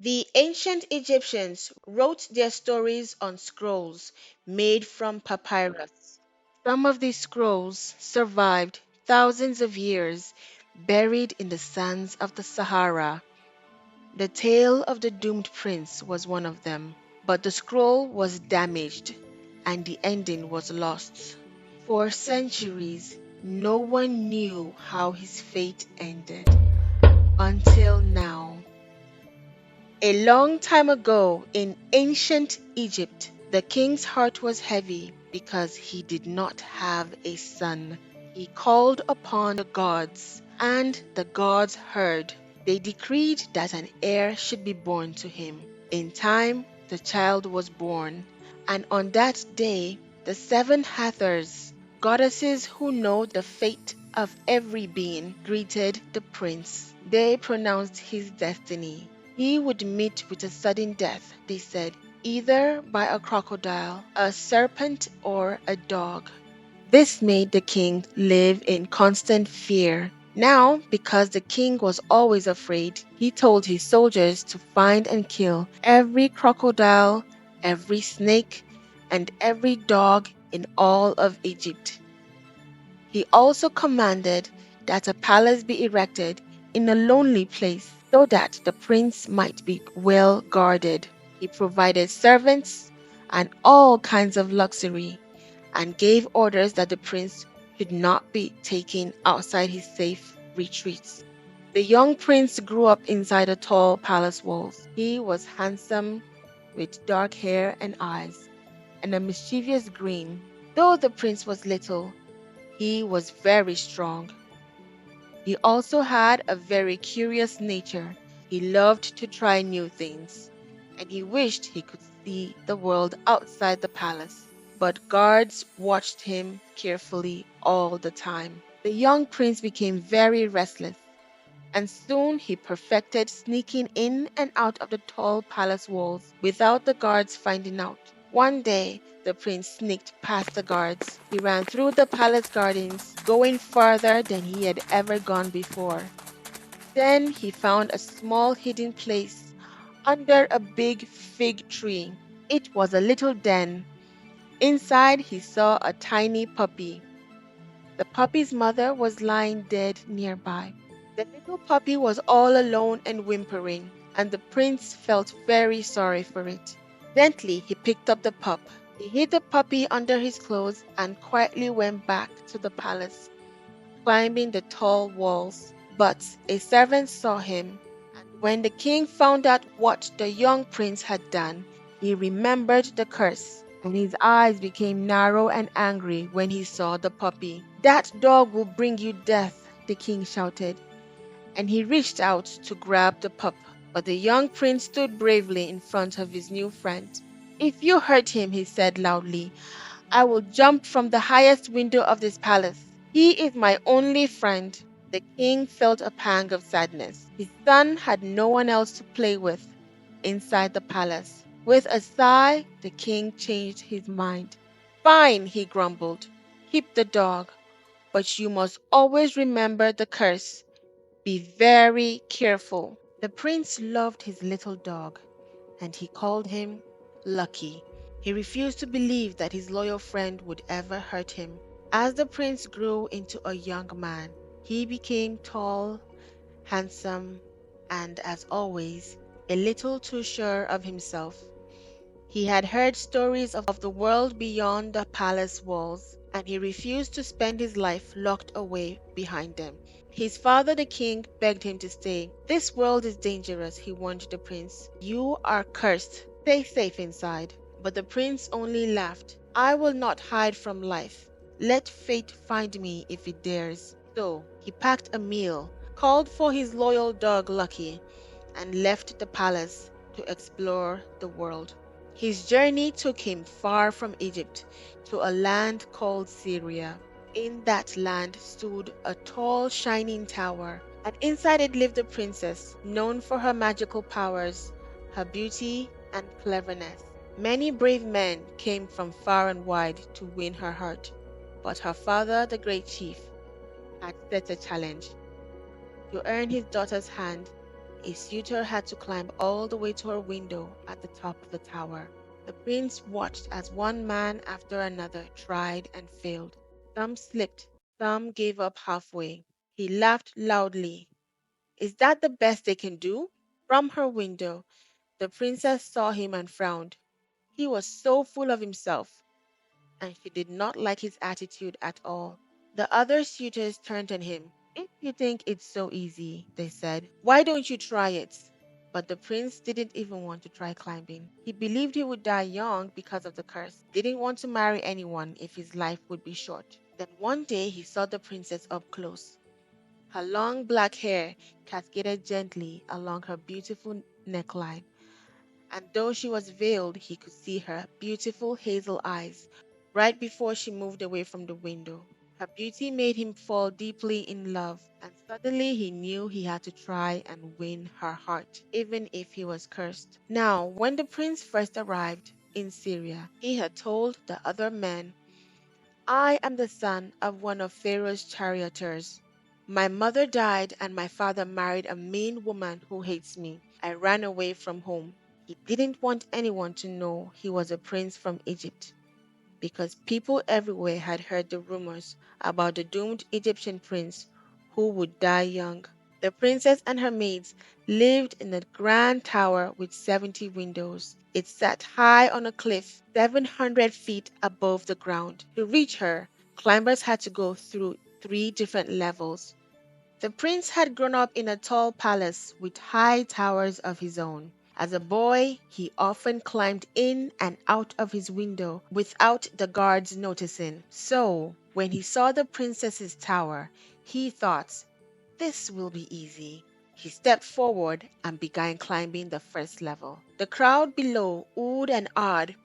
The ancient Egyptians wrote their stories on scrolls made from papyrus. Some of these scrolls survived thousands of years, buried in the sands of the Sahara. The tale of the doomed prince was one of them, but the scroll was damaged and the ending was lost. For centuries, no one knew how his fate ended until now. A long time ago in ancient Egypt, the king's heart was heavy because he did not have a son. He called upon the gods, and the gods heard. They decreed that an heir should be born to him. In time, the child was born, and on that day, the seven Hathors, goddesses who know the fate of every being, greeted the prince. They pronounced his destiny. He would meet with a sudden death, they said, either by a crocodile, a serpent, or a dog. This made the king live in constant fear. Now, because the king was always afraid, he told his soldiers to find and kill every crocodile, every snake, and every dog in all of Egypt. He also commanded that a palace be erected in a lonely place so that the prince might be well guarded. He provided servants and all kinds of luxury and gave orders that the prince should not be taken outside his safe retreats. The young prince grew up inside the tall palace walls. He was handsome, with dark hair and eyes, and a mischievous grin. Though the prince was little, he was very strong. He also had a very curious nature. He loved to try new things, and he wished he could see the world outside the palace. But guards watched him carefully all the time. The young prince became very restless, and soon he perfected sneaking in and out of the tall palace walls without the guards finding out. One day, the prince sneaked past the guards. He ran through the palace gardens, going farther than he had ever gone before. Then he found a small hidden place under a big fig tree. It was a little den. Inside, he saw a tiny puppy. The puppy's mother was lying dead nearby. The little puppy was all alone and whimpering, and the prince felt very sorry for it. Gently, he picked up the pup. He hid the puppy under his clothes and quietly went back to the palace, climbing the tall walls. But a servant saw him, and when the king found out what the young prince had done, he remembered the curse, and his eyes became narrow and angry when he saw the puppy. "That dog will bring you death," the king shouted, and he reached out to grab the pup. But the young prince stood bravely in front of his new friend. "If you hurt him," he said loudly, "I will jump from the highest window of this palace. He is my only friend." The king felt a pang of sadness. His son had no one else to play with inside the palace. With a sigh, the king changed his mind. "Fine," he grumbled. "Keep the dog, but you must always remember the curse. Be very careful." The prince loved his little dog, and he called him Lucky. He refused to believe that his loyal friend would ever hurt him. As the prince grew into a young man, he became tall, handsome, and, as always, a little too sure of himself. He had heard stories of the world beyond the palace walls, and he refused to spend his life locked away behind them. His father, the king, begged him to stay. "This world is dangerous," he warned the prince. "You are cursed. Stay safe inside." But the prince only laughed. "I will not hide from life. Let fate find me if it dares." So he packed a meal, called for his loyal dog Lucky, and left the palace to explore the world. His journey took him far from Egypt to a land called Syria. In that land stood a tall, shining tower, and inside it lived a princess known for her magical powers, her beauty, and cleverness. Many brave men came from far and wide to win her heart, but her father, the great chief, had set a challenge: to earn his daughter's hand, a suitor had to climb all the way to her window at the top of the tower. The prince watched as one man after another tried and failed. Some slipped, some gave up halfway. He laughed loudly. Is that the best they can do? From her window, the princess saw him and frowned. He was so full of himself, and she did not like his attitude at all. The other suitors turned on him. If you think it's so easy, they said, why don't you try it? But the prince didn't even want to try climbing. He believed he would die young because of the curse. Didn't want to marry anyone if his life would be short. Then one day he saw the princess up close. Her long black hair cascaded gently along her beautiful neckline, and though she was veiled, he could see her beautiful hazel eyes right before she moved away from the window. Her beauty made him fall deeply in love, and suddenly he knew he had to try and win her heart, even if he was cursed. Now, when the prince first arrived in Syria, he had told the other men, I am the son of one of Pharaoh's charioteers. My mother died and my father married a mean woman who hates me. I ran away from home. He didn't want anyone to know he was a prince from Egypt because people everywhere had heard the rumors about the doomed Egyptian prince who would die young. The princess and her maids lived in a grand tower with 70 windows. It sat high on a cliff, 700 feet above the ground. To reach her, climbers had to go through three different levels. The prince had grown up in a tall palace with high towers of his own. As a boy, he often climbed in and out of his window without the guards noticing. So, when he saw the princess's tower, he thought, this will be easy. He stepped forward and began climbing the first level. The crowd below oohed and awed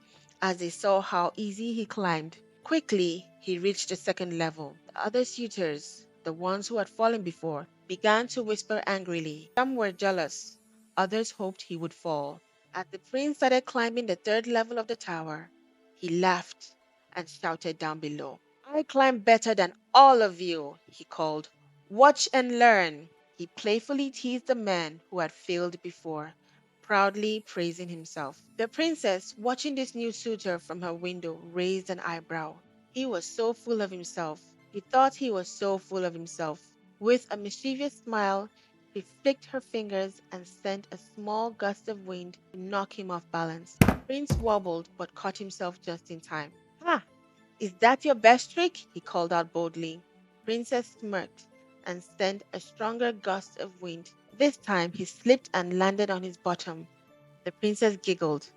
as they saw how easy he climbed. Quickly, he reached the second level. The other suitors, the ones who had fallen before, began to whisper angrily. Some were jealous, others hoped he would fall. As the prince started climbing the third level of the tower, he laughed and shouted down below. I climb better than all of you, he called. Watch and learn. He playfully teased the man who had failed before, proudly praising himself. The princess, watching this new suitor from her window, raised an eyebrow. He was so full of himself. He thought he was so full of himself. With a mischievous smile, she flicked her fingers and sent a small gust of wind to knock him off balance. The prince wobbled but caught himself just in time. Ha! Is that your best trick? He called out boldly. Princess smirked and sent a stronger gust of wind. This time he slipped and landed on his bottom. The princess giggled.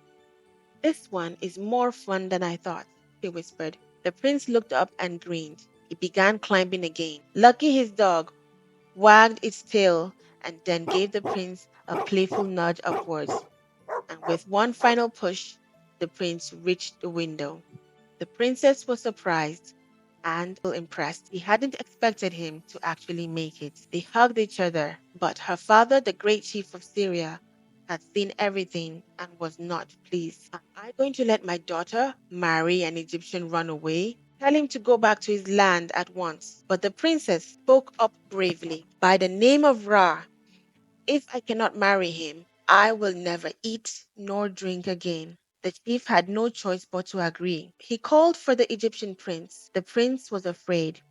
This one is more fun than I thought, she whispered. The prince looked up and grinned. He began climbing again. Lucky his dog wagged its tail and then gave the prince a playful nudge upwards. And with one final push, the prince reached the window. The princess was surprised and impressed. He hadn't expected him to actually make it. They hugged each other, but her father, the great chief of Syria, had seen everything and was not pleased. Am I going to let my daughter marry an Egyptian runaway? Tell him to go back to his land at once. But the princess spoke up bravely. By the name of Ra, if I cannot marry him, I will never eat nor drink again. The chief had no choice but to agree. He called for the Egyptian prince. The prince was afraid,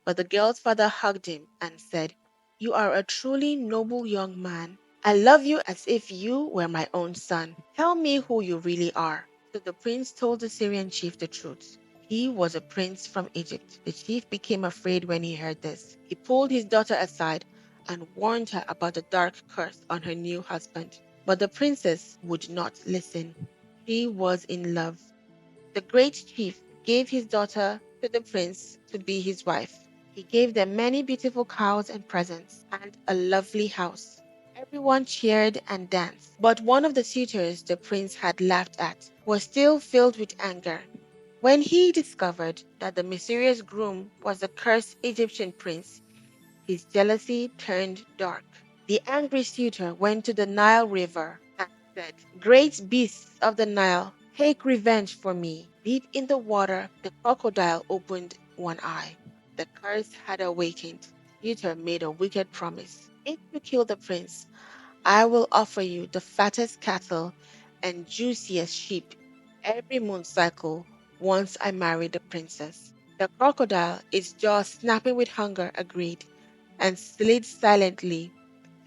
but the girl's father hugged him and said, you are a truly noble young man. I love you as if you were my own son. Tell me who you really are. So the prince told the Syrian chief the truth. He was a prince from Egypt. The chief became afraid when he heard this. He pulled his daughter aside and warned her about the dark curse on her new husband. But the princess would not listen. She was in love. The great chief gave his daughter to the prince to be his wife. He gave them many beautiful cows and presents and a lovely house. Everyone cheered and danced. But one of the suitors the prince had laughed at was still filled with anger. When he discovered that the mysterious groom was the cursed Egyptian prince, his jealousy turned dark. The angry suitor went to the Nile River and said, great beasts of the Nile, take revenge for me. Deep in the water, the crocodile opened one eye. The curse had awakened. Suitor made a wicked promise. If you kill the prince, I will offer you the fattest cattle and juiciest sheep every moon cycle once I marry the princess. The crocodile, its jaws snapping with hunger, agreed and slid silently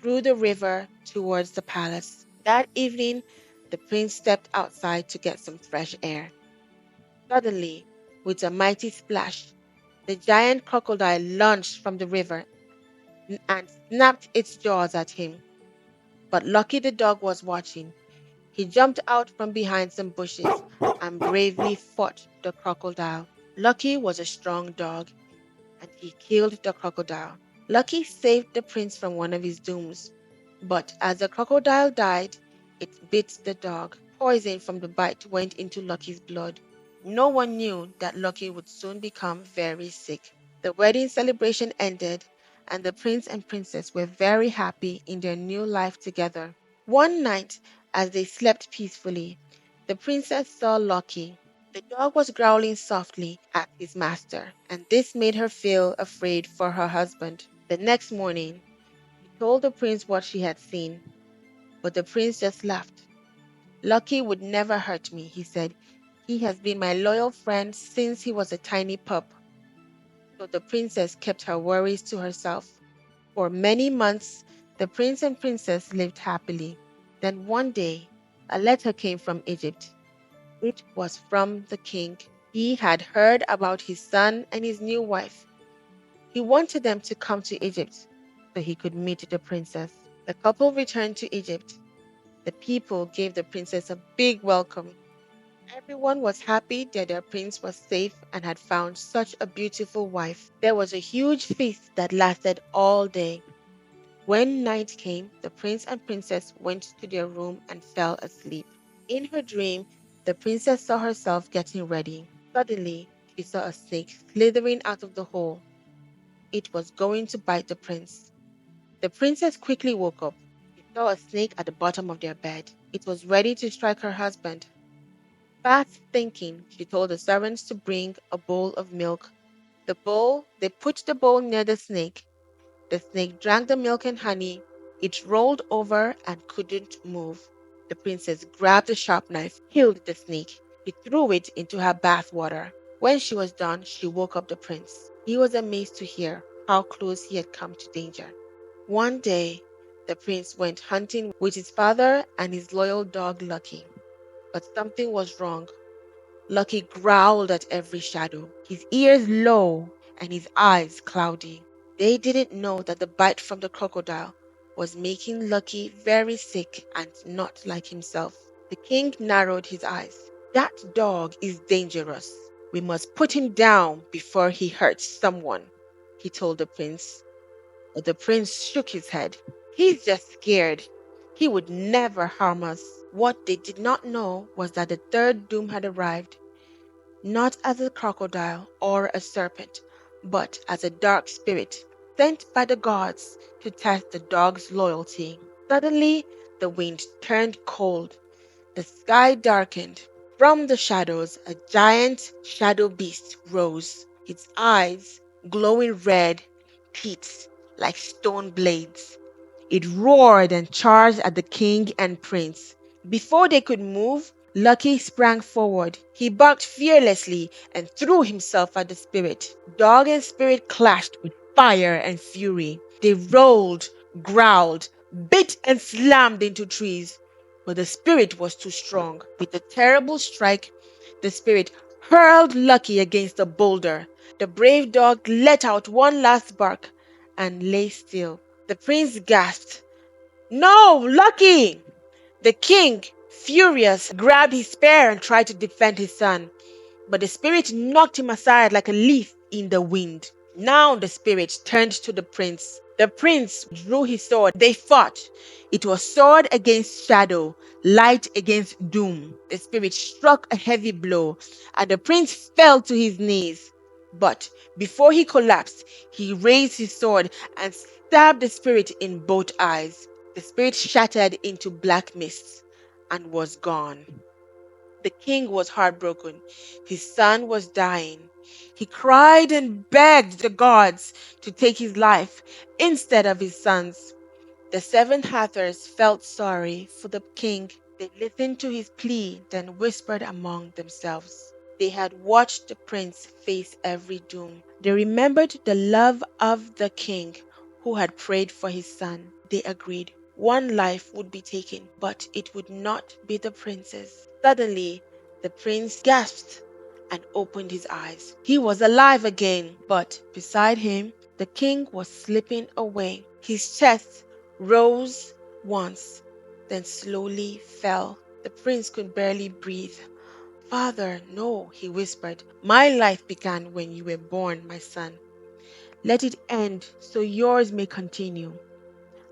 through the river towards the palace. That evening, the prince stepped outside to get some fresh air. Suddenly, with a mighty splash, the giant crocodile lunged from the river and snapped its jaws at him. But Lucky the dog was watching. He jumped out from behind some bushes and bravely fought the crocodile. Lucky was a strong dog, and he killed the crocodile. Lucky saved the prince from one of his dooms, but as the crocodile died, it bit the dog. Poison from the bite went into Lucky's blood. No one knew that Lucky would soon become very sick. The wedding celebration ended, and the prince and princess were very happy in their new life together. One night, as they slept peacefully, the princess saw Lucky. The dog was growling softly at his master, and this made her feel afraid for her husband. The next morning, she told the prince what she had seen, but the prince just laughed. Lucky would never hurt me, he said. He has been my loyal friend since he was a tiny pup. So the princess kept her worries to herself. For many months, the prince and princess lived happily. Then one day, a letter came from Egypt. It was from the king. He had heard about his son and his new wife. He wanted them to come to Egypt so he could meet the princess. The couple returned to Egypt. The people gave the princess a big welcome. Everyone was happy that their prince was safe and had found such a beautiful wife. There was a huge feast that lasted all day. When night came, the prince and princess went to their room and fell asleep. In her dream, the princess saw herself getting ready. Suddenly, she saw a snake slithering out of the hole. It was going to bite the prince. The princess quickly woke up. She saw a snake at the bottom of their bed. It was ready to strike her husband. Fast thinking, she told the servants to bring a bowl of milk. They put the bowl near the snake. The snake drank the milk and honey. It rolled over and couldn't move. The princess grabbed a sharp knife, killed the snake. She threw it into her bath water. When she was done, she woke up the prince. He was amazed to hear how close he had come to danger. One day, the prince went hunting with his father and his loyal dog Lucky. But something was wrong. Lucky growled at every shadow, his ears low and his eyes cloudy. They didn't know that the bite from the crocodile was making Lucky very sick and not like himself. The king narrowed his eyes. That dog is dangerous. We must put him down before he hurts someone, he told the prince. But the prince shook his head. He's just scared. He would never harm us. What they did not know was that the third doom had arrived, not as a crocodile or a serpent, but as a dark spirit sent by the gods to test the dog's loyalty. Suddenly, the wind turned cold. The sky darkened. From the shadows, a giant shadow beast rose, its eyes glowing red, teeth like stone blades. It roared and charged at the king and prince. Before they could move, Lucky sprang forward. He barked fearlessly and threw himself at the spirit. Dog and spirit clashed with fire and fury. They rolled, growled, bit and slammed into trees. But the spirit was too strong. With a terrible strike, the spirit hurled Lucky against a boulder. The brave dog let out one last bark and lay still. The prince gasped, "No, Lucky!" The king, furious, grabbed his spear and tried to defend his son, but the spirit knocked him aside like a leaf in the wind. Now the spirit turned to the prince. The prince drew his sword. They fought. It was sword against shadow, light against doom. The spirit struck a heavy blow, and the prince fell to his knees. But before he collapsed, he raised his sword and stabbed the spirit in both eyes. The spirit shattered into black mist and was gone. The king was heartbroken. His son was dying. He cried and begged the gods to take his life instead of his son's. The seven Hathors felt sorry for the king. They listened to his plea, then whispered among themselves. They had watched the prince face every doom. They remembered the love of the king who had prayed for his son. They agreed one life would be taken, but it would not be the prince's. Suddenly, the prince gasped and opened his eyes. He was alive again, but beside him, the king was slipping away. His chest rose once, then slowly fell. The prince could barely breathe. Father, no, he whispered. My life began when you were born, my son. Let it end so yours may continue.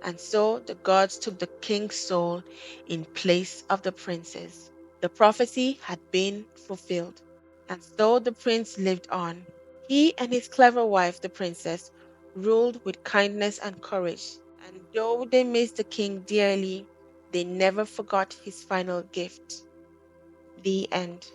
And so the gods took the king's soul in place of the prince's. The prophecy had been fulfilled. And so the prince lived on. He and his clever wife, the princess, ruled with kindness and courage. And though they missed the king dearly, they never forgot his final gift. The end.